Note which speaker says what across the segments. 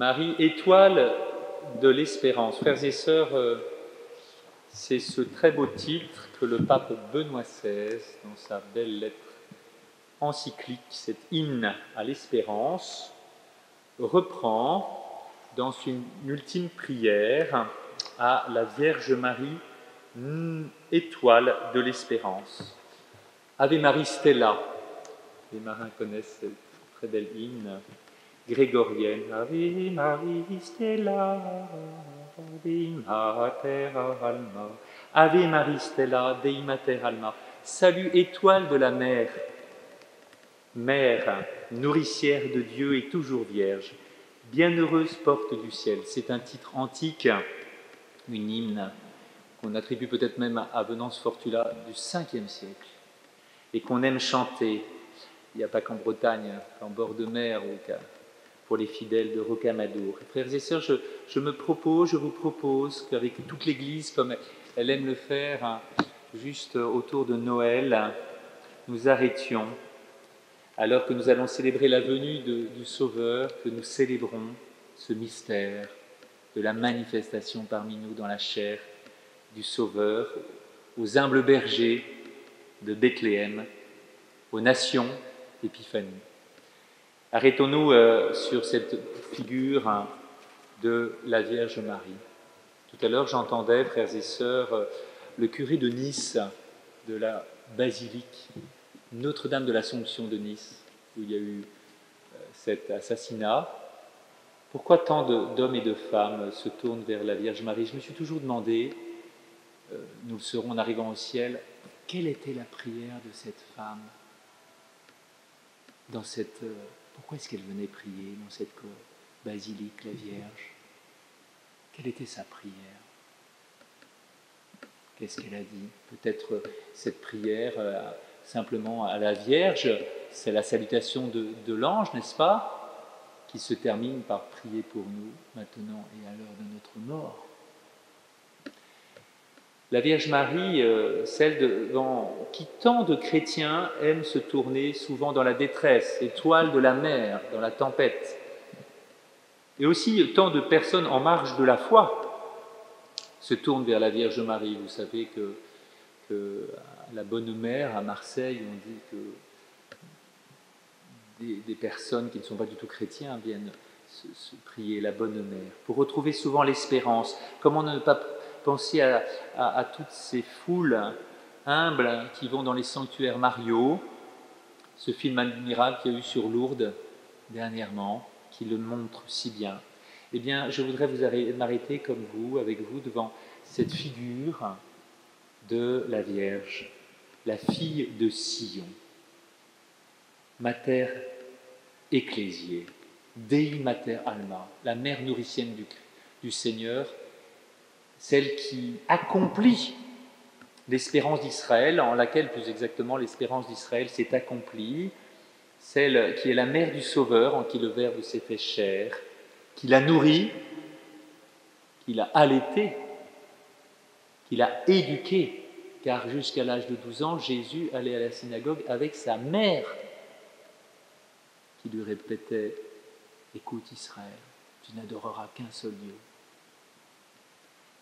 Speaker 1: Marie, étoile de l'espérance. Frères et sœurs, c'est ce très beau titre que le pape Benoît XVI, dans sa belle lettre encyclique, cet hymne à l'espérance, reprend dans une ultime prière à la Vierge Marie, étoile de l'espérance. Ave Marie Stella, les marins connaissent cette très belle hymne grégorienne. Ave Marie Stella, Dei Mater Alma. Ave Marie Stella, Dei Mater Alma. Salut étoile de la mer, mère, nourricière de Dieu et toujours vierge, bienheureuse porte du ciel. C'est un titre antique, une hymne qu'on attribue peut-être même à Venance Fortula du 5e siècle et qu'on aime chanter. Il n'y a pas qu'en Bretagne, qu'en bord de mer ou pour les fidèles de Rocamadour. Frères et sœurs, je vous propose qu'avec toute l'Église, comme elle aime le faire, juste autour de Noël, nous arrêtions, alors que nous allons célébrer la venue du Sauveur, que nous célébrons ce mystère de la manifestation parmi nous dans la chair du Sauveur, aux humbles bergers de Bethléem, aux nations d'Épiphanie. Arrêtons-nous sur cette figure de la Vierge Marie. Tout à l'heure, j'entendais, frères et sœurs, le curé de Nice, de la basilique Notre-Dame de l'Assomption de Nice, où il y a eu cet assassinat. Pourquoi tant d'hommes et de femmes se tournent vers la Vierge Marie? Je me suis toujours demandé, nous le saurons en arrivant au ciel, quelle était la prière de cette femme dans cette... Pourquoi est-ce qu'elle venait prier dans cette basilique, la Vierge? Quelle était sa prière? Qu'est-ce qu'elle a dit? Peut-être cette prière simplement à la Vierge, c'est la salutation de l'ange, n'est-ce pas? Qui se termine par prier pour nous, maintenant et à l'heure de notre mort. La Vierge Marie, celle devant qui tant de chrétiens aiment se tourner souvent dans la détresse, étoile de la mer, dans la tempête. Et aussi tant de personnes en marge de la foi se tournent vers la Vierge Marie. Vous savez que à la Bonne Mère, à Marseille, on dit que des personnes qui ne sont pas du tout chrétiens viennent se prier la Bonne Mère, pour retrouver souvent l'espérance. Comment ne pas penser à toutes ces foules humbles qui vont dans les sanctuaires mariaux, ce film admirable qu'il y a eu sur Lourdes dernièrement, qui le montre si bien. Eh bien, je voudrais m'arrêter comme vous, avec vous, devant cette figure de la Vierge, la fille de Sion, Mater Ecclésiae, Dei Mater Alma, la mère nourricienne du Seigneur, celle qui accomplit l'espérance d'Israël, en laquelle plus exactement l'espérance d'Israël s'est accomplie, celle qui est la mère du Sauveur, en qui le Verbe s'est fait chair, qui l'a nourri, qui l'a allaité, qui l'a éduqué, car jusqu'à l'âge de 12 ans, Jésus allait à la synagogue avec sa mère, qui lui répétait « Écoute Israël, tu n'adoreras qu'un seul Dieu ».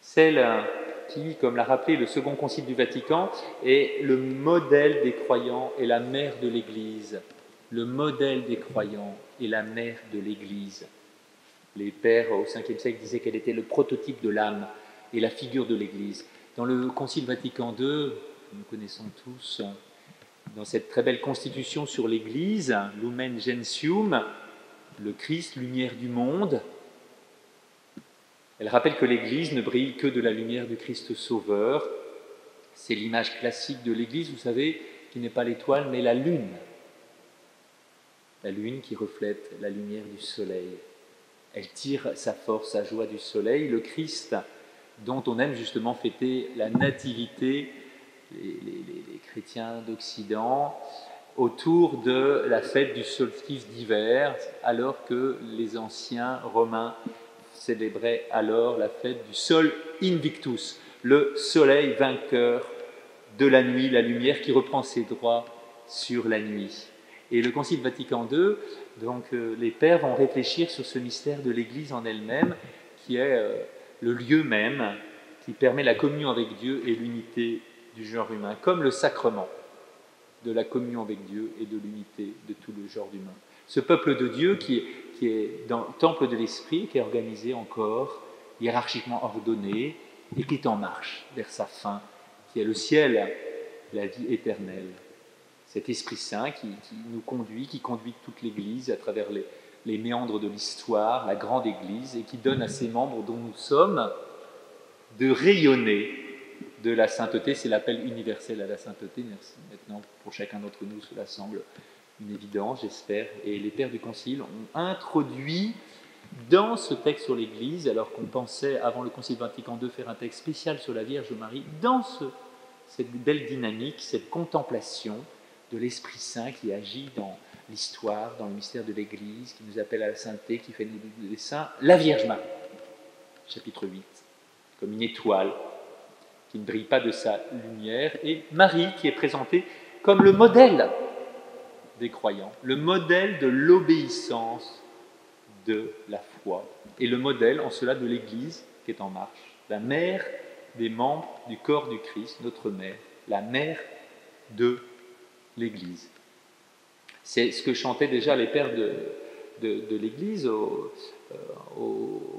Speaker 1: Celle qui, comme l'a rappelé le Second Concile du Vatican, est le modèle des croyants et la mère de l'Église. Le modèle des croyants et la mère de l'Église. Les pères au 5e siècle disaient qu'elle était le prototype de l'âme et la figure de l'Église. Dans le Concile Vatican II, que nous connaissons tous, dans cette très belle constitution sur l'Église, Lumen Gentium, le Christ, lumière du monde, elle rappelle que l'Église ne brille que de la lumière du Christ Sauveur. C'est l'image classique de l'Église, vous savez, qui n'est pas l'étoile, mais la lune. La lune qui reflète la lumière du soleil. Elle tire sa force, sa joie du soleil. Le Christ, dont on aime justement fêter la nativité, les chrétiens d'Occident, autour de la fête du solstice d'hiver, alors que les anciens romains célébraient alors la fête du Sol Invictus, le soleil vainqueur de la nuit, la lumière qui reprend ses droits sur la nuit. Et le Concile Vatican II donc les pères vont réfléchir sur ce mystère de l'Église en elle-même, qui est le lieu même qui permet la communion avec Dieu et l'unité du genre humain, comme le sacrement de la communion avec Dieu et de l'unité de tout le genre humain. Ce peuple de Dieu qui est dans le temple de l'Esprit, qui est organisé encore, hiérarchiquement ordonné, et qui est en marche vers sa fin, qui est le ciel, la vie éternelle. Cet Esprit Saint qui nous conduit, qui conduit toute l'Église à travers les méandres de l'histoire, la grande Église, et qui donne à ses membres dont nous sommes de rayonner de la sainteté. C'est l'appel universel à la sainteté. Merci. Maintenant, pour chacun d'entre nous, cela semble une évidence, j'espère. Et les pères du Concile ont introduit dans ce texte sur l'Église, alors qu'on pensait, avant le Concile Vatican II, faire un texte spécial sur la Vierge Marie, dans cette belle dynamique, cette contemplation de l'Esprit Saint qui agit dans l'histoire, dans le mystère de l'Église, qui nous appelle à la sainteté, qui fait de nous des saints, la Vierge Marie, chapitre 8, comme une étoile qui ne brille pas de sa lumière, et Marie qui est présentée comme le modèle des croyants, le modèle de l'obéissance de la foi, et le modèle en cela de l'Église qui est en marche, la mère des membres du corps du Christ, notre mère, la mère de l'Église. C'est ce que chantaient déjà les pères de l'Église au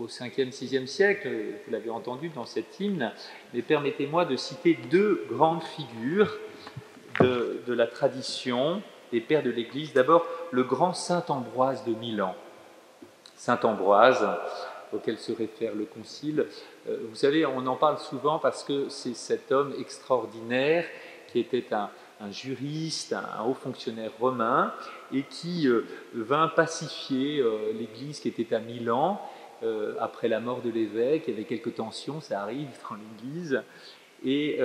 Speaker 1: 5e, 6e siècle, vous l'avez entendu dans cet hymne, mais permettez-moi de citer deux grandes figures de la tradition des pères de l'Église. D'abord, le grand saint Ambroise de Milan. Saint Ambroise, auquel se réfère le Concile. Vous savez, on en parle souvent parce que c'est cet homme extraordinaire qui était un juriste, un haut fonctionnaire romain, et qui vint pacifier l'Église qui était à Milan après la mort de l'évêque. Il y avait quelques tensions, ça arrive dans l'Église, et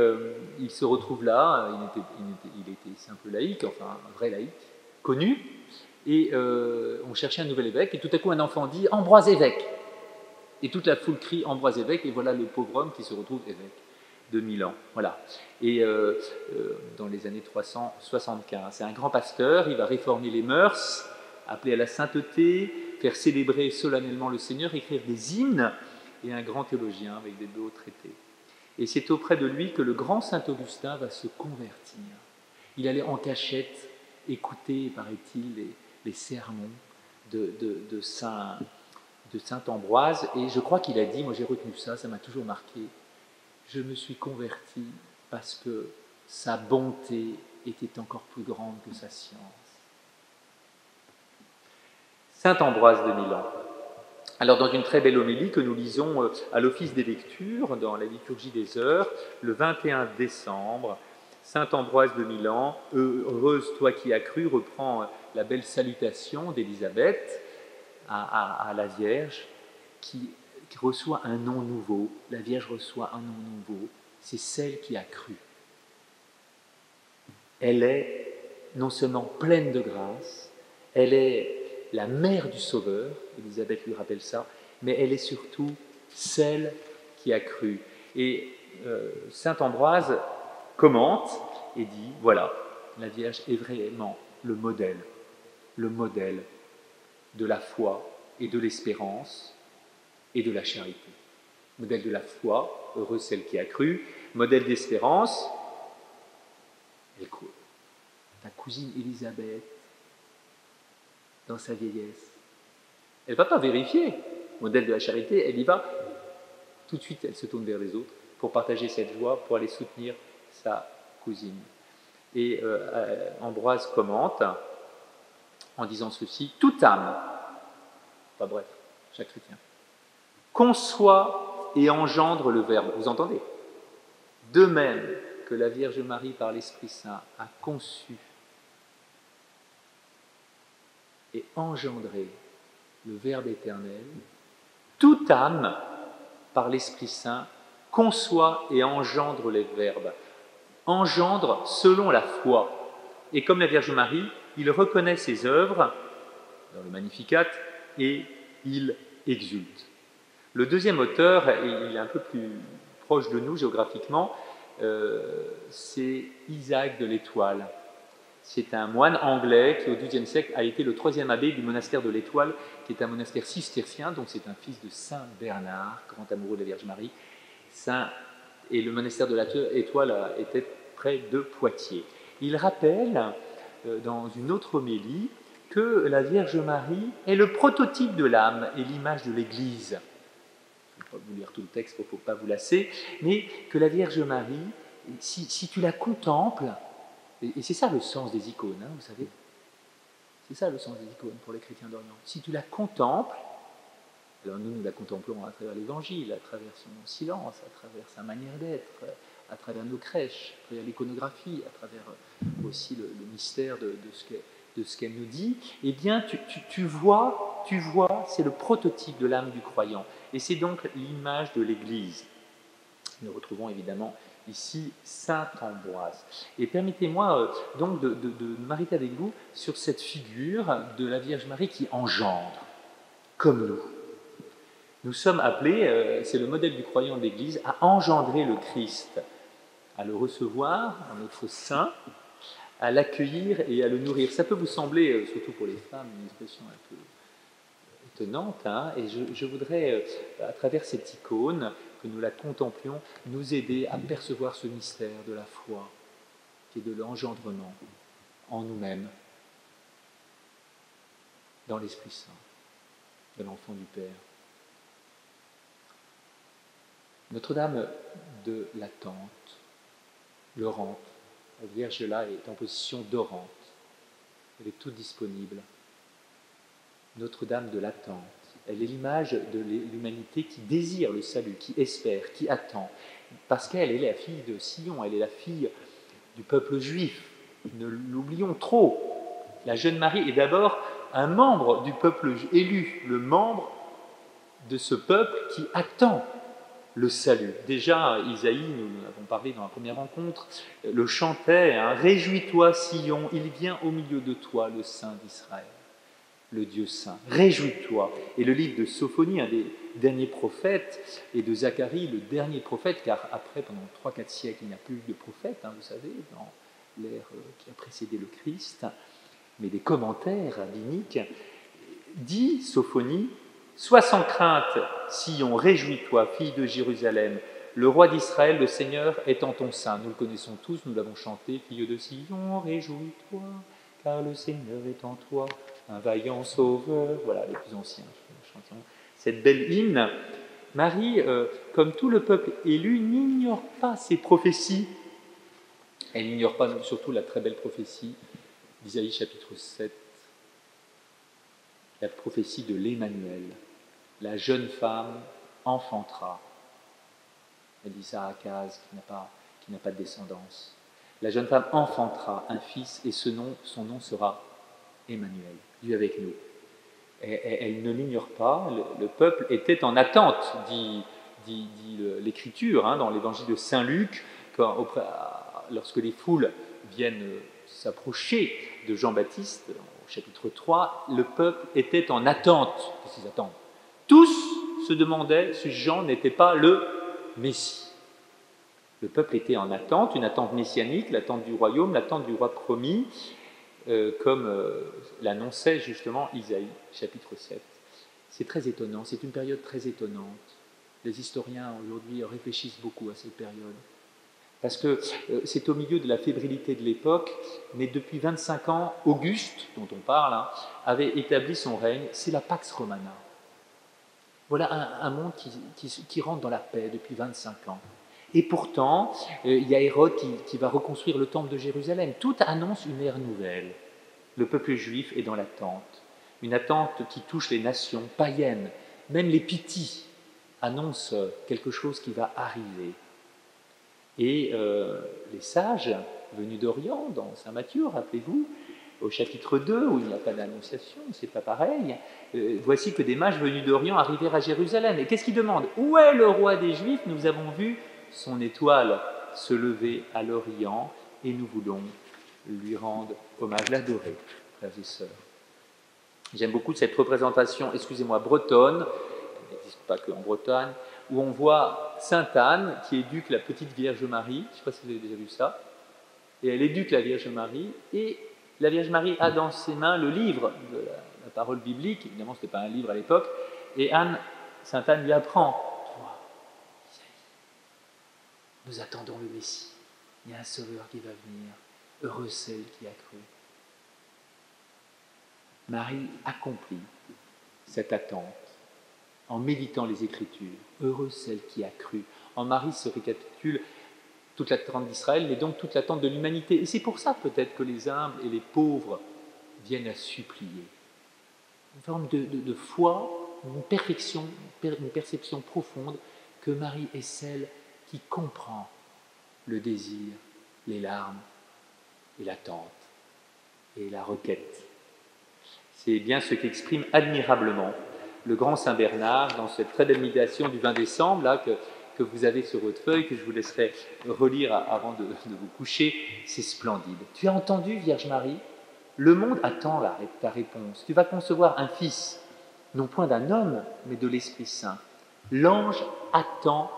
Speaker 1: il se retrouve là, il était simple laïc, enfin un vrai laïc, connu, et on cherchait un nouvel évêque, et tout à coup un enfant dit « Ambroise évêque !» Et toute la foule crie « Ambroise évêque !» et voilà le pauvre homme qui se retrouve évêque de Milan. Voilà. Et dans les années 375, c'est un grand pasteur, il va réformer les mœurs, appeler à la sainteté, faire célébrer solennellement le Seigneur, écrire des hymnes, et un grand théologien avec des beaux traités. Et c'est auprès de lui que le grand saint Augustin va se convertir. Il allait en cachette écouter, paraît-il, les sermons de saint Ambroise, et je crois qu'il a dit, moi j'ai retenu ça m'a toujours marqué, je me suis converti parce que sa bonté était encore plus grande que sa science. Saint Ambroise de Milan. Alors dans une très belle homélie que nous lisons à l'office des lectures, dans la liturgie des heures, le 21 décembre, Saint Ambroise de Milan, heureuse toi qui as cru, reprend la belle salutation d'Élisabeth à la Vierge, qui reçoit un nom nouveau. La Vierge reçoit un nom nouveau, c'est celle qui a cru. Elle est non seulement pleine de grâce, elle est la mère du Sauveur, Élisabeth lui rappelle ça, mais elle est surtout celle qui a cru. Et saint Ambroise commente et dit, voilà, la Vierge est vraiment le modèle de la foi et de l'espérance et de la charité. Modèle de la foi, heureuse celle qui a cru, modèle d'espérance, ta cousine Élisabeth, dans sa vieillesse, elle ne va pas vérifier, modèle de la charité, elle y va, tout de suite elle se tourne vers les autres pour partager cette joie, pour aller soutenir sa cousine. Et Ambroise commente en disant ceci, toute âme, enfin bref, chaque chrétien, conçoit et engendre le Verbe. Vous entendez? De même que la Vierge Marie, par l'Esprit Saint, a conçu et engendré le Verbe éternel, toute âme, par l'Esprit Saint, conçoit et engendre les verbes. Engendre selon la foi. Et comme la Vierge Marie, il reconnaît ses œuvres dans le Magnificat et il exulte. Le deuxième auteur, il est un peu plus proche de nous géographiquement, c'est Isaac de l'Étoile. C'est un moine anglais qui, au XIIe siècle, a été le 3e abbé du monastère de l'Étoile, qui est un monastère cistercien, donc c'est un fils de Saint Bernard, grand amoureux de la Vierge Marie. Et le monastère de l'Étoile était près de Poitiers. Il rappelle, dans une autre homélie, que la Vierge Marie est le prototype de l'âme et l'image de l'Église. Je ne vais pas vous lire tout le texte, il ne faut pas vous lasser, mais que la Vierge Marie, si tu la contemples, et c'est ça le sens des icônes, hein, vous savez, c'est ça le sens des icônes pour les chrétiens d'Orient. Si tu la contemples, alors nous la contemplons à travers l'Évangile, à travers son silence, à travers sa manière d'être, à travers nos crèches, à travers l'iconographie, à travers aussi le mystère de ce qu'elle nous dit, eh bien tu vois, c'est le prototype de l'âme du croyant. Et c'est donc l'image de l'Église. Nous retrouvons évidemment ici Saint Ambroise. Et permettez-moi donc de m'arrêter avec vous sur cette figure de la Vierge Marie qui engendre, comme nous. Nous sommes appelés, c'est le modèle du croyant de l'Église, à engendrer le Christ, à le recevoir dans notre sein, à l'accueillir et à le nourrir. Ça peut vous sembler, surtout pour les femmes, une expression un peu étonnante, hein, et je voudrais, à travers cette icône, que nous la contemplions, nous aider à percevoir ce mystère de la foi, qui est de l'engendrement en nous-mêmes, dans l'Esprit Saint, de l'enfant du Père. Notre-Dame de l'attente, l'orante, la Vierge là est en position d'orante, elle est toute disponible. Notre-Dame de l'attente, elle est l'image de l'humanité qui désire le salut, qui espère, qui attend, parce qu'elle est la fille de Sion, elle est la fille du peuple juif. Ne l'oublions trop. La jeune Marie est d'abord un membre du peuple élu, le membre de ce peuple qui attend le salut. Déjà, Isaïe, nous en avons parlé dans la première rencontre, le chantait, hein, « Réjouis-toi, Sion, il vient au milieu de toi, le Saint d'Israël, le Dieu saint. Réjouis-toi ». Et le livre de Sophonie, un des derniers prophètes, et de Zacharie, le dernier prophète, car après, pendant 3-4 siècles, il n'y a plus de prophète, hein, vous savez, dans l'ère qui a précédé le Christ, mais des commentaires rabbiniques, dit Sophonie, « Sois sans crainte, Sion, réjouis-toi, fille de Jérusalem, le roi d'Israël, le Seigneur, est en ton sein. » Nous le connaissons tous, nous l'avons chanté, « Fille de Sion, réjouis-toi, car le Seigneur est en toi, un vaillant sauveur. » Voilà, les plus anciens chantons cette belle hymne. Marie, comme tout le peuple élu, n'ignore pas ces prophéties. Elle n'ignore pas surtout la très belle prophétie d'Isaïe chapitre 7, la prophétie de l'Emmanuel. La jeune femme enfantera. Elle dit ça à Akaz qui n'a pas de descendance. La jeune femme enfantera un fils et son nom sera Emmanuel, Dieu avec nous. Et elle ne l'ignore pas, le peuple était en attente, dit l'Écriture, hein, dans l'évangile de Saint Luc, lorsque les foules viennent s'approcher de Jean-Baptiste, au chapitre 3, le peuple était en attente. Qu'est-ce qu'ils attendent ? Tous se demandaient si Jean n'était pas le Messie. Le peuple était en attente, une attente messianique, l'attente du royaume, l'attente du roi promis, comme l'annonçait justement Isaïe, chapitre 7. C'est très étonnant, c'est une période très étonnante. Les historiens aujourd'hui réfléchissent beaucoup à cette période. Parce que c'est au milieu de la fébrilité de l'époque, mais depuis 25 ans, Auguste, dont on parle, hein, avait établi son règne, c'est la Pax Romana. Voilà un monde qui rentre dans la paix depuis 25 ans. Et pourtant, il y a Hérode qui va reconstruire le temple de Jérusalem. Tout annonce une ère nouvelle. Le peuple juif est dans l'attente. Une attente qui touche les nations païennes. Même les Pythies annoncent quelque chose qui va arriver. Et les sages venus d'Orient, dans Saint Matthieu, rappelez-vous, au chapitre 2, où il n'y a pas d'annonciation, c'est pas pareil, voici que des mages venus d'Orient arrivèrent à Jérusalem. Et qu'est-ce qu'ils demandent ? Où est le roi des Juifs ? Nous avons vu son étoile se lever à l'Orient et nous voulons lui rendre hommage, l'adorer, frères et sœurs. J'aime beaucoup cette représentation, bretonne, elle n'existe pas qu'en Bretagne, où on voit Sainte Anne qui éduque la petite Vierge Marie, je ne sais pas si vous avez déjà vu ça, et elle éduque la Vierge Marie, et la Vierge Marie a dans ses mains le livre de la parole biblique, évidemment ce n'était pas un livre à l'époque, et Sainte Anne lui apprend, toi, nous attendons le Messie, il y a un sauveur qui va venir, heureuse celle qui a cru. Marie accomplit cette attente en méditant les Écritures, heureuse celle qui a cru. En Marie se récapitule toute l'attente d'Israël, mais donc toute l'attente de l'humanité. Et c'est pour ça peut-être que les humbles et les pauvres viennent à supplier. Une forme de foi, une perception profonde que Marie est celle qui comprend le désir, les larmes et l'attente et la requête. C'est bien ce qu'exprime admirablement le grand Saint Bernard dans cette très belle méditation du 20 décembre, là, que vous avez sur votre feuille, que je vous laisserai relire avant de vous coucher. C'est splendide. Tu as entendu, Vierge Marie? Le monde attend ta réponse. Tu vas concevoir un fils, non point d'un homme, mais de l'Esprit Saint. L'ange attend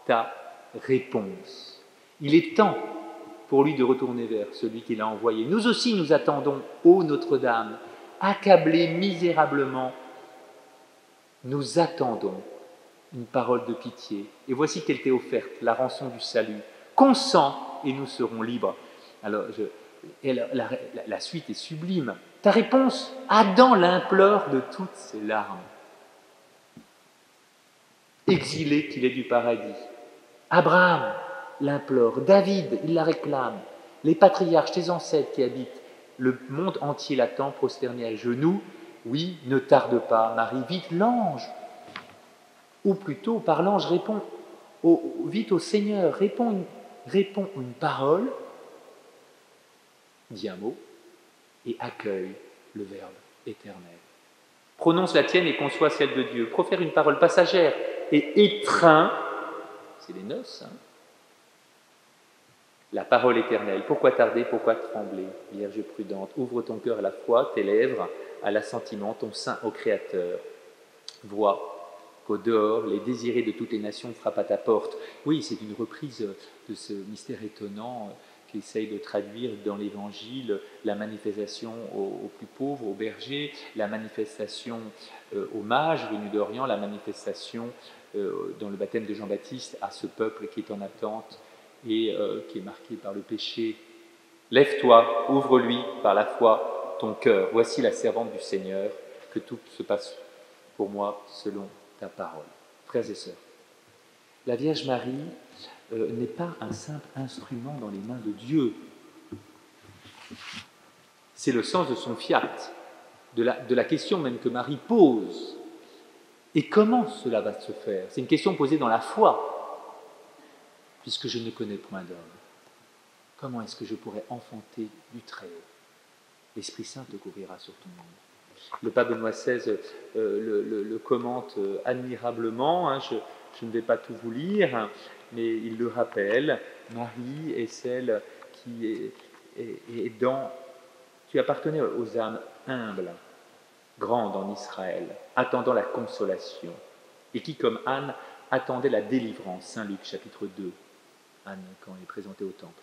Speaker 1: ta réponse. Il est temps pour lui de retourner vers celui qui l'a envoyé. Nous aussi, nous attendons, ô Notre-Dame, accablés misérablement, nous attendons une parole de pitié. Et voici qu'elle t'est offerte, la rançon du salut. Consens et nous serons libres. Alors, la suite est sublime. Ta réponse, Adam l'implore de toutes ses larmes. Exilé qu'il est du paradis. Abraham l'implore, David, il la réclame. Les patriarches, tes ancêtres qui habitent, le monde entier l'attend, prosterné à genoux. Oui, ne tarde pas, Marie, vite l'ange. Ou plutôt, par l'ange, réponds vite au Seigneur, réponds une parole, dis un mot, et accueille le Verbe éternel. Prononce la tienne et conçois celle de Dieu. Profère une parole passagère et étreins, c'est les noces, la parole éternelle. Pourquoi tarder, pourquoi trembler, Vierge prudente? Ouvre ton cœur à la foi, tes lèvres à l'assentiment, ton sein au Créateur. Vois qu'au dehors, les désirés de toutes les nations frappent à ta porte. Oui, c'est une reprise de ce mystère étonnant qui essaye de traduire dans l'Évangile la manifestation aux plus pauvres, aux bergers, la manifestation aux mages venus d'Orient, la manifestation dans le baptême de Jean-Baptiste à ce peuple qui est en attente et qui est marqué par le péché. Lève-toi, ouvre-lui par la foi ton cœur. Voici la servante du Seigneur, que tout se passe pour moi selon ta parole. Frères et sœurs, la Vierge Marie n'est pas un simple instrument dans les mains de Dieu. C'est le sens de son fiat, de la question même que Marie pose. Et comment cela va se faire? C'est une question posée dans la foi, puisque je ne connais point d'homme. Comment est-ce que je pourrais enfanter du Très-Haut? L'Esprit Saint te couvrira sur ton monde. Le pape Benoît XVI le commente admirablement, je ne vais pas tout vous lire, mais il le rappelle, Marie est celle qui est dans... Tu appartenais aux âmes humbles, grandes en Israël, attendant la consolation, et qui, comme Anne, attendait la délivrance. Saint Luc, chapitre 2, Anne, quand elle est présentée au temple.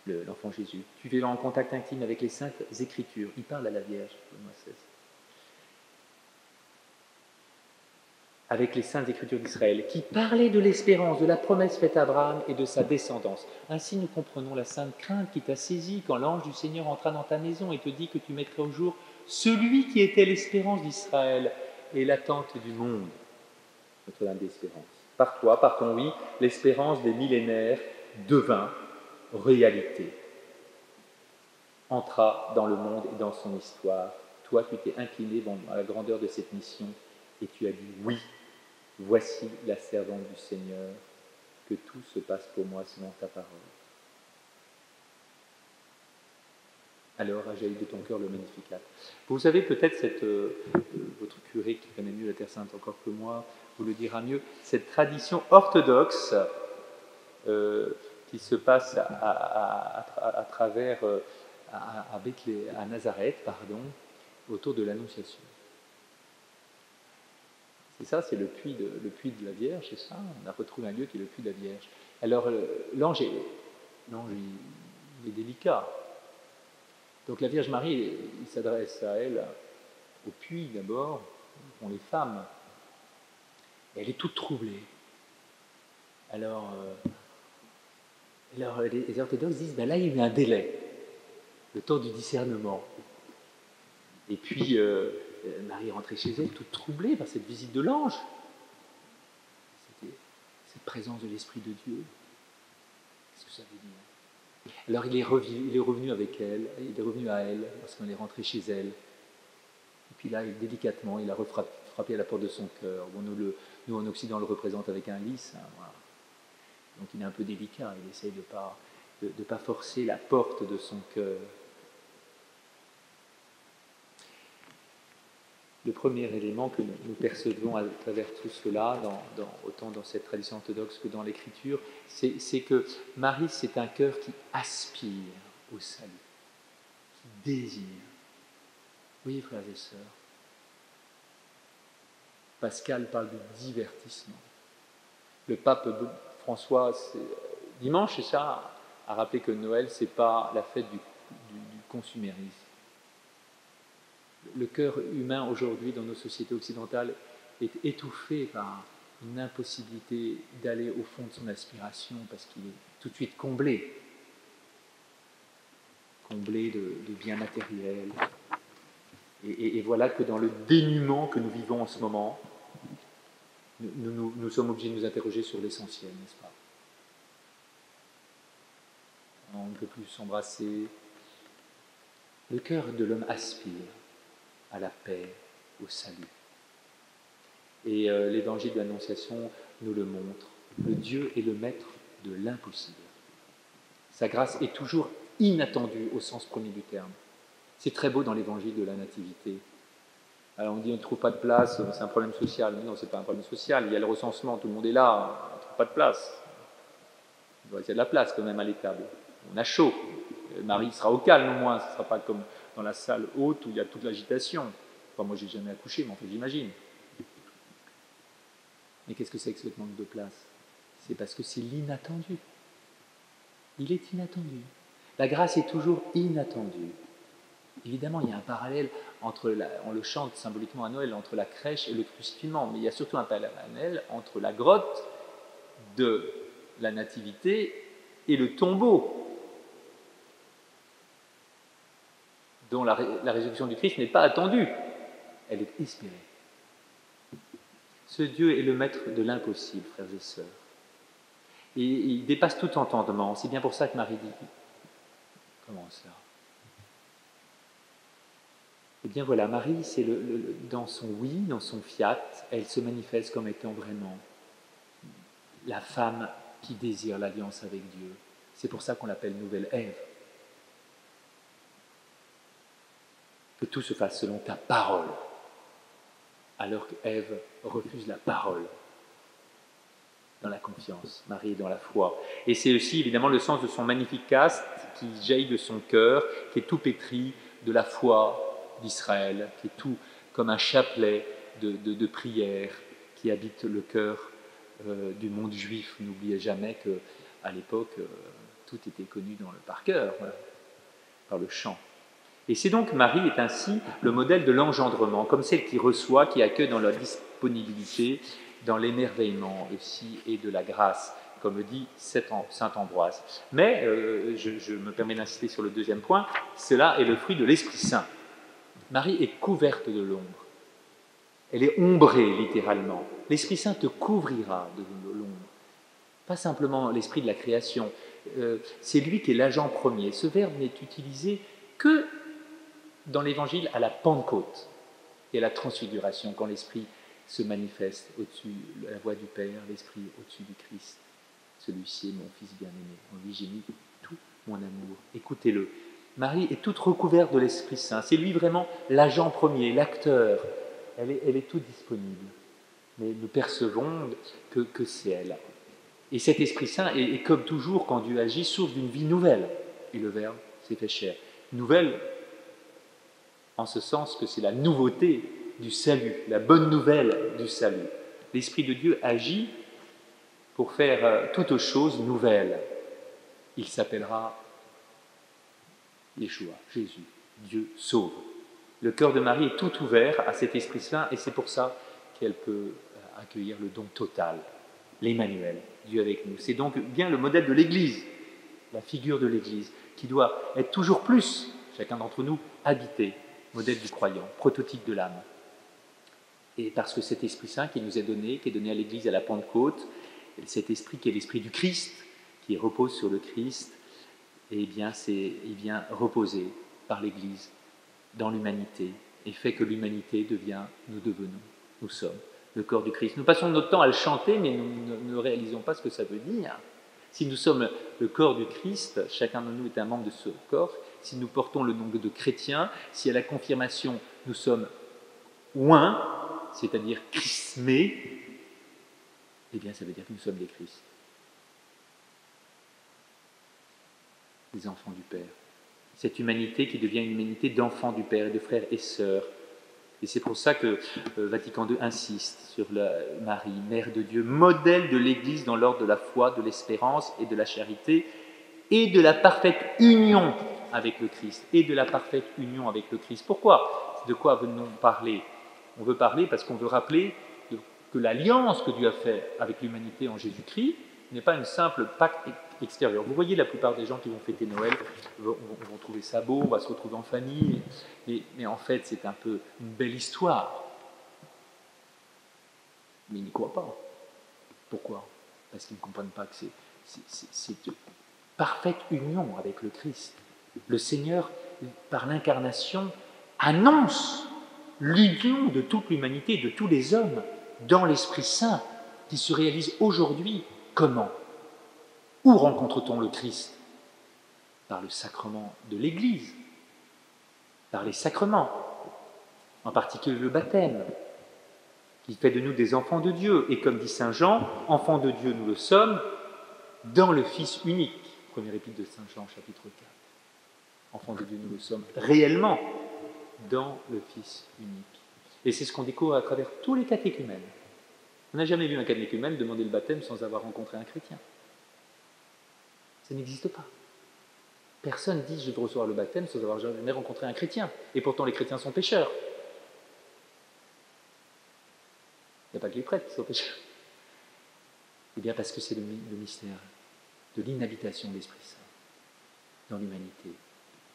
Speaker 1: L'enfant Jésus. Tu vivais en contact intime avec les saintes Écritures. Il parle à la Vierge, Benoît XVI. Avec les saintes Écritures d'Israël, qui parlaient de l'espérance, de la promesse faite à Abraham et de sa descendance. Ainsi, nous comprenons la sainte crainte qui t'a saisi quand l'ange du Seigneur entra dans ta maison et te dit que tu mettrais au jour celui qui était l'espérance d'Israël et l'attente du monde. Notre-Dame d'Espérance. Par toi, par ton oui, l'espérance des millénaires devint réalité, entra dans le monde et dans son histoire. Toi, tu t'es incliné à la grandeur de cette mission et tu as dit oui, voici la servante du Seigneur, que tout se passe pour moi selon ta parole. Alors a jailli de ton cœur le Magnificat. Vous savez peut-être votre curé qui connaît mieux la Terre Sainte encore que moi, vous le dira mieux, cette tradition orthodoxe qui se passe à travers, à Nazareth, autour de l'Annonciation. C'est ça, c'est le puits de la Vierge, c'est ça. On a retrouvé un lieu qui est le puits de la Vierge. Alors, l'ange il est délicat. Donc la Vierge Marie, il s'adresse à elle au puits d'abord, ont les femmes. Et elle est toute troublée. Alors les orthodoxes disent, ben là il y a eu un délai, le temps du discernement. Et puis Marie est rentrée chez elle toute troublée par cette visite de l'ange. C'était cette présence de l'Esprit de Dieu. Qu'est-ce que ça veut dire? Alors il est revenu avec elle, il est revenu à elle lorsqu'on est rentré chez elle. Et puis là, délicatement, il a frappé à la porte de son cœur. Bon, nous, en Occident, on le représente avec un lys. Hein, voilà. Donc il est un peu délicat, il essaye de ne pas forcer la porte de son cœur. Le premier élément que nous percevons à travers tout cela, autant dans cette tradition orthodoxe que dans l'Écriture, c'est que Marie, c'est un cœur qui aspire au salut, qui désire. Oui, frères et sœurs, Pascal parle de divertissement. Le pape François, dimanche, c'est ça, a rappelé que Noël, ce n'est pas la fête du consumérisme. Le cœur humain aujourd'hui dans nos sociétés occidentales est étouffé par une impossibilité d'aller au fond de son aspiration parce qu'il est tout de suite comblé de biens matériels. Et voilà que dans le dénuement que nous vivons en ce moment, nous sommes obligés de nous interroger sur l'essentiel, n'est-ce pas? On ne peut plus s'embrasser. Le cœur de l'homme aspire à la paix, au salut. Et l'évangile de l'Annonciation nous le montre. Le Dieu est le maître de l'impossible. Sa grâce est toujours inattendue au sens premier du terme. C'est très beau dans l'évangile de la Nativité. Alors on dit on ne trouve pas de place, c'est un problème social. Mais non, ce n'est pas un problème social. Il y a le recensement, tout le monde est là, on ne trouve pas de place. Il y a de la place quand même à l'étable. On a chaud. Marie sera au calme au moins, ce ne sera pas comme dans la salle haute où il y a toute l'agitation. Enfin, moi, je n'ai jamais accouché, mais en fait, j'imagine. Mais qu'est-ce que c'est que ce manque de place? C'est parce que c'est l'inattendu. Il est inattendu. La grâce est toujours inattendue. Évidemment, il y a un parallèle entre, on le chante symboliquement à Noël, entre la crèche et le crucifixion, mais il y a surtout un parallèle entre la grotte de la Nativité et le tombeau, dont la résurrection du Christ n'est pas attendue, elle est espérée. Ce Dieu est le maître de l'impossible, frères et sœurs. Et il dépasse tout entendement. C'est bien pour ça que Marie dit, comment cela? Eh bien voilà, Marie, c'est dans son oui, dans son fiat, elle se manifeste comme étant vraiment la femme qui désire l'alliance avec Dieu. C'est pour ça qu'on l'appelle Nouvelle Ève. Que tout se fasse selon ta parole, alors qu'Ève refuse la parole dans la confiance, Marie est dans la foi. Et c'est aussi évidemment le sens de son Magnificat qui jaillit de son cœur, qui est tout pétri de la foi d'Israël, qui est tout comme un chapelet de prière qui habite le cœur du monde juif. N'oubliez jamais qu'à l'époque, tout était connu par cœur, par le chant. Et c'est donc Marie est ainsi le modèle de l'engendrement, comme celle qui reçoit, qui accueille dans la disponibilité, dans l'émerveillement aussi et de la grâce, comme dit saint Ambroise. Mais, je me permets d'insister sur le deuxième point, cela est le fruit de l'Esprit Saint. Marie est couverte de l'ombre. Elle est ombrée, littéralement. L'Esprit Saint te couvrira de l'ombre. Pas simplement l'esprit de la création. C'est lui qui est l'agent premier. Ce verbe n'est utilisé que dans l'Évangile à la Pentecôte et à la Transfiguration, quand l'Esprit se manifeste au-dessus, la voix du Père, l'Esprit au-dessus du Christ. Celui-ci est mon Fils bien-aimé. En lui j'ai mis tout mon amour. Écoutez-le. Marie est toute recouverte de l'Esprit Saint. C'est lui vraiment l'agent premier, l'acteur. Elle est toute disponible. Mais nous percevons que c'est elle. Et cet Esprit Saint est comme toujours, quand Dieu agit, source d'une vie nouvelle. Et le Verbe s'est fait chair. Nouvelle, en ce sens que c'est la nouveauté du salut, la bonne nouvelle du salut. L'Esprit de Dieu agit pour faire toutes choses nouvelles. Il s'appellera Yeshua, Jésus. Dieu sauve. Le cœur de Marie est tout ouvert à cet Esprit Saint et c'est pour ça qu'elle peut accueillir le don total, l'Emmanuel, Dieu avec nous. C'est donc bien le modèle de l'Église, la figure de l'Église, qui doit être toujours plus, chacun d'entre nous, habité, modèle du croyant, prototype de l'âme. Et parce que cet Esprit Saint qui nous est donné, qui est donné à l'Église à la Pentecôte, cet Esprit qui est l'Esprit du Christ, qui repose sur le Christ, eh bien, il vient reposer par l'Église dans l'humanité et fait que l'humanité devient, nous devenons, nous sommes le corps du Christ. Nous passons notre temps à le chanter, mais nous ne réalisons pas ce que ça veut dire. Si nous sommes le corps du Christ, chacun de nous est un membre de ce corps, si nous portons le nom de chrétiens, si à la confirmation nous sommes oints, c'est-à-dire chrismés, eh bien ça veut dire que nous sommes les Christ, les enfants du Père. Cette humanité qui devient une humanité d'enfants du Père et de frères et sœurs. Et c'est pour ça que Vatican II insiste sur la Marie, Mère de Dieu, modèle de l'Église dans l'ordre de la foi, de l'espérance et de la charité, et de la parfaite union avec le Christ. Et de la parfaite union avec le Christ. Pourquoi? De quoi venons-nous parler? On veut parler parce qu'on veut rappeler que l'alliance que Dieu a faite avec l'humanité en Jésus-Christ n'est pas une simple pacte extérieur. Vous voyez, la plupart des gens qui vont fêter Noël vont trouver ça beau, on va se retrouver en famille, mais en fait, c'est un peu une belle histoire. Mais ils n'y croient pas. Pourquoi? Parce qu'ils ne comprennent pas que c'est de parfaite union avec le Christ. Le Seigneur, par l'incarnation, annonce l'union de toute l'humanité, de tous les hommes, dans l'Esprit Saint, qui se réalise aujourd'hui. Comment? Où rencontre-t-on le Christ? Par le sacrement de l'Église, par les sacrements, en particulier le baptême, qui fait de nous des enfants de Dieu. Et comme dit saint Jean, enfants de Dieu nous le sommes dans le Fils unique. Première épître de saint Jean, chapitre 4. Enfants de Dieu nous le sommes réellement dans le Fils unique. Et c'est ce qu'on découvre à travers tous les catéchumènes. On n'a jamais vu un catéchumène demander le baptême sans avoir rencontré un chrétien. Ça n'existe pas. Personne ne dit « je veux recevoir le baptême » sans avoir jamais rencontré un chrétien. Et pourtant, les chrétiens sont pécheurs. Il n'y a pas que les prêtres qui sont pécheurs. Eh bien, parce que c'est le mystère de l'inhabitation de l'Esprit Saint dans l'humanité,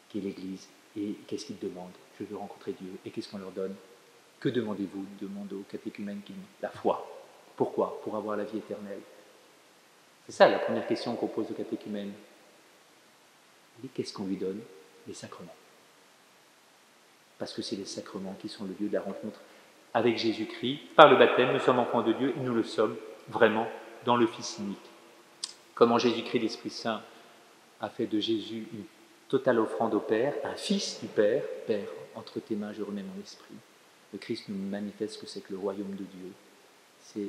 Speaker 1: qui est l'Église. Et qu'est-ce qu'ils demandent? Je veux rencontrer Dieu. Et qu'est-ce qu'on leur donne? Que demandez-vous? Demandez aux catéchumènes la foi. Pourquoi? Pour avoir la vie éternelle. C'est ça la première question qu'on pose aux catéchumènes. Et qu'est-ce qu'on lui donne? Les sacrements. Parce que c'est les sacrements qui sont le lieu de la rencontre avec Jésus-Christ. Par le baptême, nous sommes enfants de Dieu et nous le sommes vraiment dans le Fils unique. Comment Jésus-Christ, l'Esprit Saint, a fait de Jésus une totale offrande au Père, un Fils du Père. Père, entre tes mains, je remets mon esprit. Le Christ nous manifeste ce que c'est que le royaume de Dieu. C'est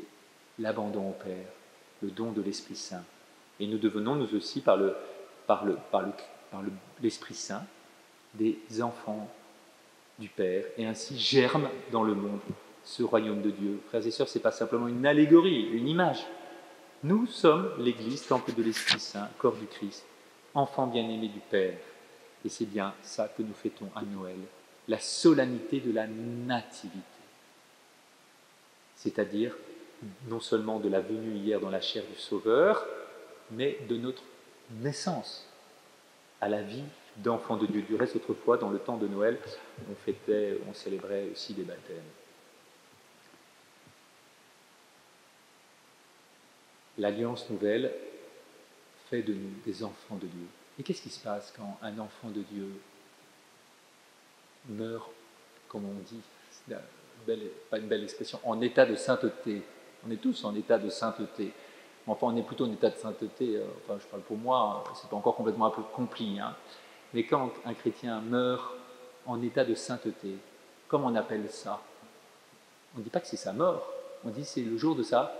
Speaker 1: l'abandon au Père, le don de l'Esprit Saint. Et nous devenons, nous aussi, par l'Esprit Saint, des enfants du Père, et ainsi germe dans le monde ce royaume de Dieu. Frères et sœurs, ce n'est pas simplement une allégorie, une image. Nous sommes l'Église, temple de l'Esprit Saint, corps du Christ, enfants bien-aimés du Père. Et c'est bien ça que nous fêtons à Noël, la solennité de la nativité. C'est-à-dire non seulement de la venue hier dans la chair du Sauveur, mais de notre naissance à la vie d'enfant de Dieu. Du reste, autrefois, dans le temps de Noël, on célébrait aussi des baptêmes. L'Alliance nouvelle fait de nous des enfants de Dieu. Et qu'est-ce qui se passe quand un enfant de Dieu meurt, comme on dit, pas une belle expression, en état de sainteté? On est tous en état de sainteté. Enfin, on est plutôt en état de sainteté, enfin, je parle pour moi, c'est pas encore complètement accompli. Mais quand un chrétien meurt en état de sainteté, comment on appelle ça? On ne dit pas que c'est sa mort, on dit que c'est le jour de sa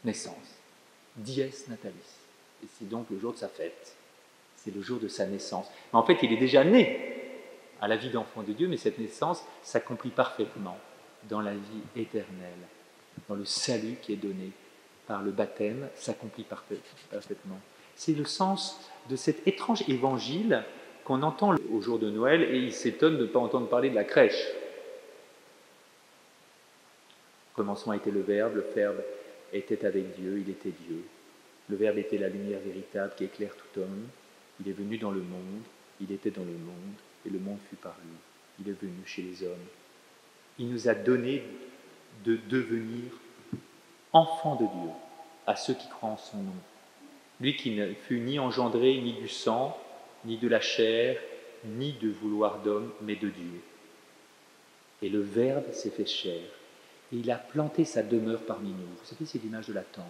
Speaker 1: naissance. Dies natalis. Et c'est donc le jour de sa fête. C'est le jour de sa naissance. Mais en fait, il est déjà né à la vie d'enfant de Dieu, mais cette naissance s'accomplit parfaitement dans la vie éternelle, dans le salut qui est donné par le baptême, s'accomplit parfaitement. C'est le sens de cet étrange évangile qu'on entend au jour de Noël et il s'étonne de ne pas entendre parler de la crèche. Au commencement était le Verbe était avec Dieu, il était Dieu. Le Verbe était la lumière véritable qui éclaire tout homme. Il est venu dans le monde, il était dans le monde, et le monde fut par lui. Il est venu chez les hommes. Il nous a donné de devenir enfants de Dieu à ceux qui croient en son nom. Lui qui ne fut ni engendré ni du sang, ni de la chair, ni de vouloir d'homme, mais de Dieu. Et le Verbe s'est fait chair, et il a planté sa demeure parmi nous. Vous savez, c'est l'image de la tente,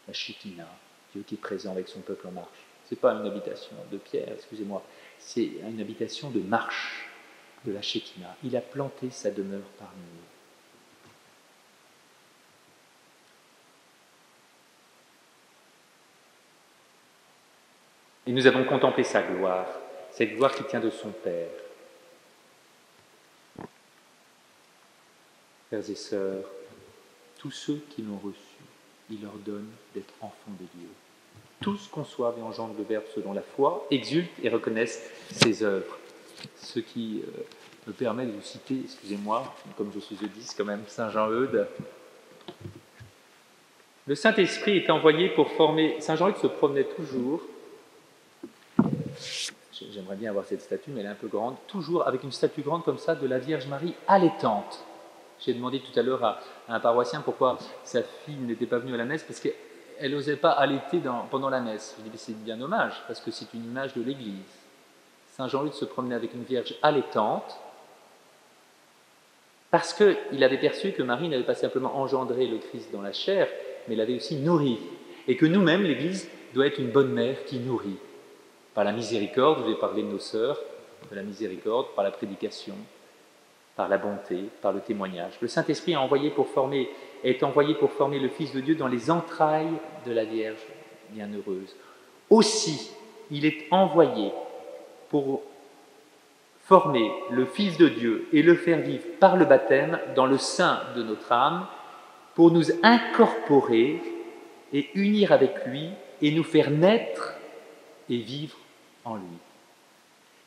Speaker 1: la Shekinah, Dieu qui est présent avec son peuple en marche. Ce n'est pas une habitation de pierre, excusez-moi, c'est une habitation de marche de la Shekinah. Il a planté sa demeure parmi nous. Et nous avons contemplé sa gloire, cette gloire qui tient de son Père. Frères et sœurs, tous ceux qui l'ont reçu, il leur donne d'être enfants de Dieu. Tous conçoivent et engendrent le Verbe selon la foi, exultent et reconnaissent ses œuvres. Ce qui me permet de vous citer, excusez-moi, comme je suis eudiste quand même, Saint Jean-Eudes. Le Saint-Esprit est envoyé pour former... Saint Jean-Eudes se promenait toujours, j'aimerais bien avoir cette statue, mais elle est un peu grande, toujours avec une statue grande comme ça de la Vierge Marie allaitante. J'ai demandé tout à l'heure à un paroissien pourquoi sa fille n'était pas venue à la messe, parce qu'elle n'osait pas allaiter pendant la messe. Je lui ai dit, c'est bien dommage, parce que c'est une image de l'Église. Saint Jean-Luc se promenait avec une Vierge allaitante, parce qu'il avait perçu que Marie n'avait pas simplement engendré le Christ dans la chair, mais l'avait aussi nourri. Et que nous-mêmes, l'Église, doit être une bonne mère qui nourrit. Par la miséricorde, vous avez parlé de nos sœurs, de la miséricorde, par la prédication, par la bonté, par le témoignage. Le Saint-Esprit est envoyé pour former le Fils de Dieu dans les entrailles de la Vierge bienheureuse. Aussi, il est envoyé pour former le Fils de Dieu et le faire vivre par le baptême dans le sein de notre âme, pour nous incorporer et unir avec lui et nous faire naître et vivre en lui.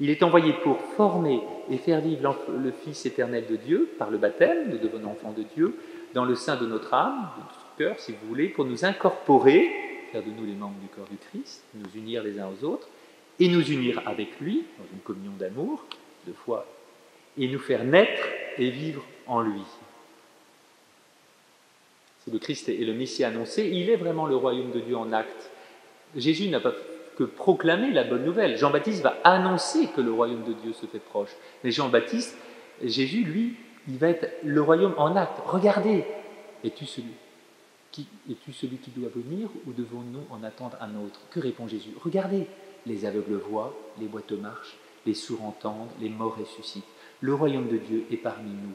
Speaker 1: Il est envoyé pour former et faire vivre le Fils éternel de Dieu par le baptême, nous devenons enfants de Dieu, dans le sein de notre âme, de notre cœur, si vous voulez, pour nous incorporer, faire de nous les membres du corps du Christ, nous unir les uns aux autres, et nous unir avec lui, dans une communion d'amour, de foi, et nous faire naître et vivre en lui. Si le Christ est le Messie annoncé, il est vraiment le royaume de Dieu en acte. Jésus n'a pas que proclamer la bonne nouvelle. Jean-Baptiste va annoncer que le royaume de Dieu se fait proche. Mais Jésus, lui, il va être le royaume en acte. Regardez, es-tu celui qui doit venir ou devons-nous en attendre un autre? Que répond Jésus? Regardez, les aveugles voient, les boiteux marchent, les sourds entendent, les morts ressuscitent. Le royaume de Dieu est parmi nous.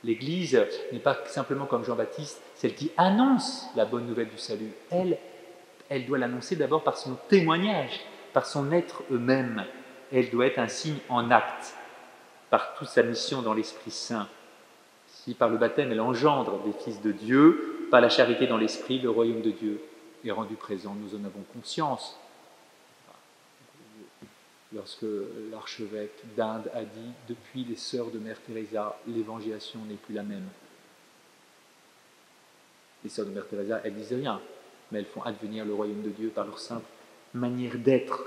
Speaker 1: L'Église n'est pas simplement comme Jean-Baptiste, celle qui annonce la bonne nouvelle du salut. Elle doit l'annoncer d'abord par son témoignage, par son être eux-mêmes. Elle doit être un signe en acte, par toute sa mission dans l'Esprit Saint. Si par le baptême elle engendre des fils de Dieu, par la charité dans l'Esprit, le royaume de Dieu est rendu présent. Nous en avons conscience. Lorsque l'archevêque d'Inde a dit « Depuis les sœurs de Mère Teresa, l'évangélisation n'est plus la même ». Les sœurs de Mère Teresa, elles ne disent rien, mais elles font advenir le royaume de Dieu par leur simple manière d'être.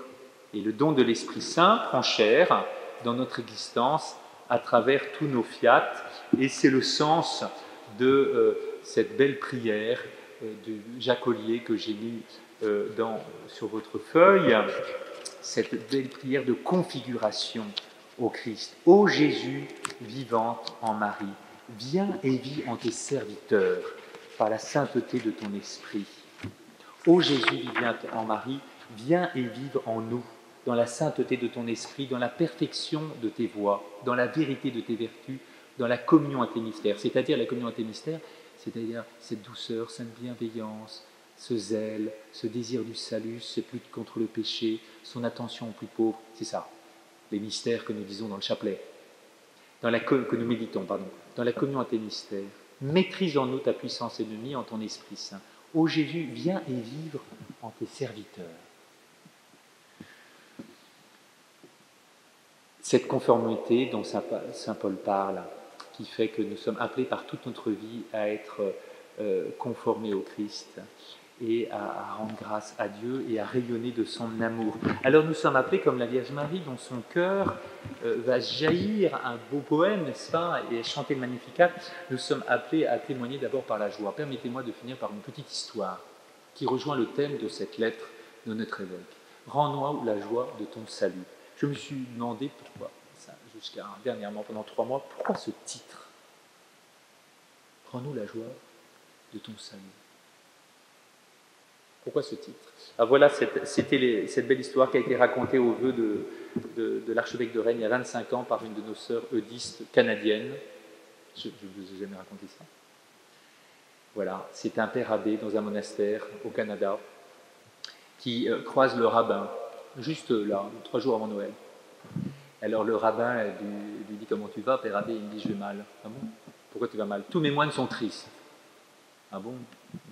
Speaker 1: Et le don de l'Esprit Saint prend chair dans notre existence à travers tous nos fiat, et c'est le sens de cette belle prière de Jacques Ollier que j'ai mis sur votre feuille, cette belle prière de configuration au Christ. Ô Jésus, vivante en Marie, viens et vis en tes serviteurs par la sainteté de ton esprit. Ô Jésus, vivante en Marie, viens et vive en nous, dans la sainteté de ton esprit, dans la perfection de tes voies, dans la vérité de tes vertus, dans la communion à tes mystères. C'est-à-dire la communion à tes mystères, c'est-à-dire cette douceur, cette bienveillance, ce zèle, ce désir du salut, cette lutte contre le péché, son attention aux plus pauvres. C'est ça, les mystères que nous disons dans le chapelet, que nous méditons, dans la communion à tes mystères. Maîtrise en nous ta puissance ennemie en ton Esprit Saint. Ô Jésus, viens et vivre en tes serviteurs. Cette conformité dont saint Paul parle, qui fait que nous sommes appelés par toute notre vie à être conformés au Christ et à rendre grâce à Dieu et à rayonner de son amour. Alors nous sommes appelés comme la Vierge Marie, dont son cœur va jaillir un beau poème, n'est-ce pas, et chanter le Magnificat. Nous sommes appelés à témoigner d'abord par la joie. Permettez-moi de finir par une petite histoire qui rejoint le thème de cette lettre de notre évêque. Rends-nous la joie de ton salut. Je me suis demandé pourquoi, jusqu'à dernièrement, pendant 3 mois, pourquoi ce titre? Rends-nous la joie de ton salut. Pourquoi ce titre? Alors voilà, c'était cette belle histoire qui a été racontée au vœu de l'archevêque de Rennes il y a 25 ans par une de nos sœurs eudistes canadiennes. Je ne vous ai jamais raconté ça. Voilà, c'est un père abbé dans un monastère au Canada qui croise le rabbin, juste là, 3 jours avant Noël. Alors le rabbin lui dit « Comment tu vas, père abbé ?» Il me dit « Je vais mal. » « Ah bon? Pourquoi tu vas mal? Tous mes moines sont tristes. » « Ah bon?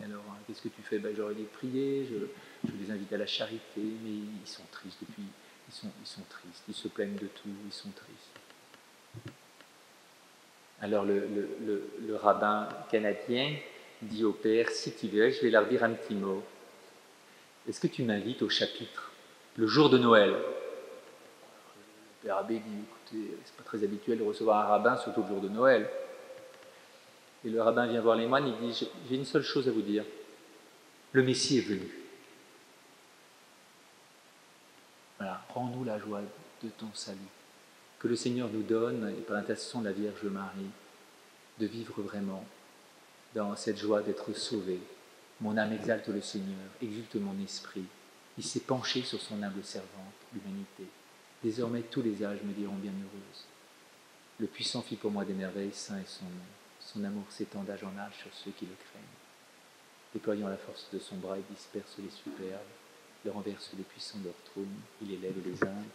Speaker 1: Alors, qu'est-ce que tu fais? » Ben, j'aurais dit de prier, je les invite à la charité, mais ils sont tristes depuis, ils sont tristes, ils se plaignent de tout, ils sont tristes. Alors le rabbin canadien dit au père, si tu veux, je vais leur dire un petit mot. Est-ce que tu m'invites au chapitre, le jour de Noël? Le père abbé dit, écoutez, c'est pas très habituel de recevoir un rabbin, surtout le jour de Noël. Et le rabbin vient voir les moines, il dit, j'ai une seule chose à vous dire. Le Messie est venu. Voilà, rends-nous la joie de ton salut. Que le Seigneur nous donne, et par l'intercession de la Vierge Marie, de vivre vraiment dans cette joie d'être sauvé. Mon âme exalte le Seigneur, exulte mon esprit. Il s'est penché sur son humble servante, l'humanité. Désormais, tous les âges me diront bienheureuse. Le puissant fit pour moi des merveilles, saint est son nom. Son amour s'étend d'âge en âge sur ceux qui le craignent. Déployant la force de son bras, il disperse les superbes, il renverse les puissants de leur trône, il élève les humbles,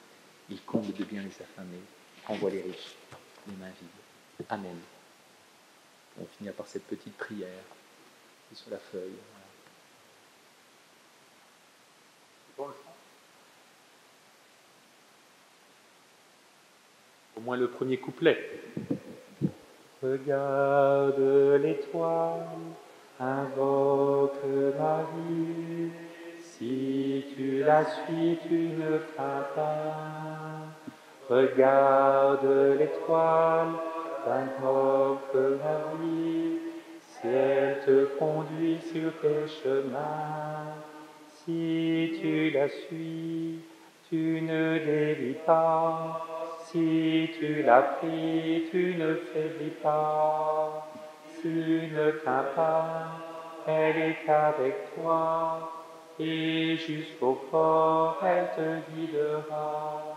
Speaker 1: il comble de bien les affamés, envoie les riches, les mains vides. Amen. On finira par cette petite prière qui est sur la feuille. Voilà. C'est bon le chant? Au moins le premier couplet. Regarde l'étoile, invoque Marie, si tu la suis, tu ne crains pas. Regarde l'étoile, invoque Marie, si elle te conduit sur tes chemins. Si tu la suis, tu ne dévis pas. Si tu la pries, tu ne faiblis pas. Tu ne crains pas, elle est avec toi, et jusqu'au port, elle te guidera.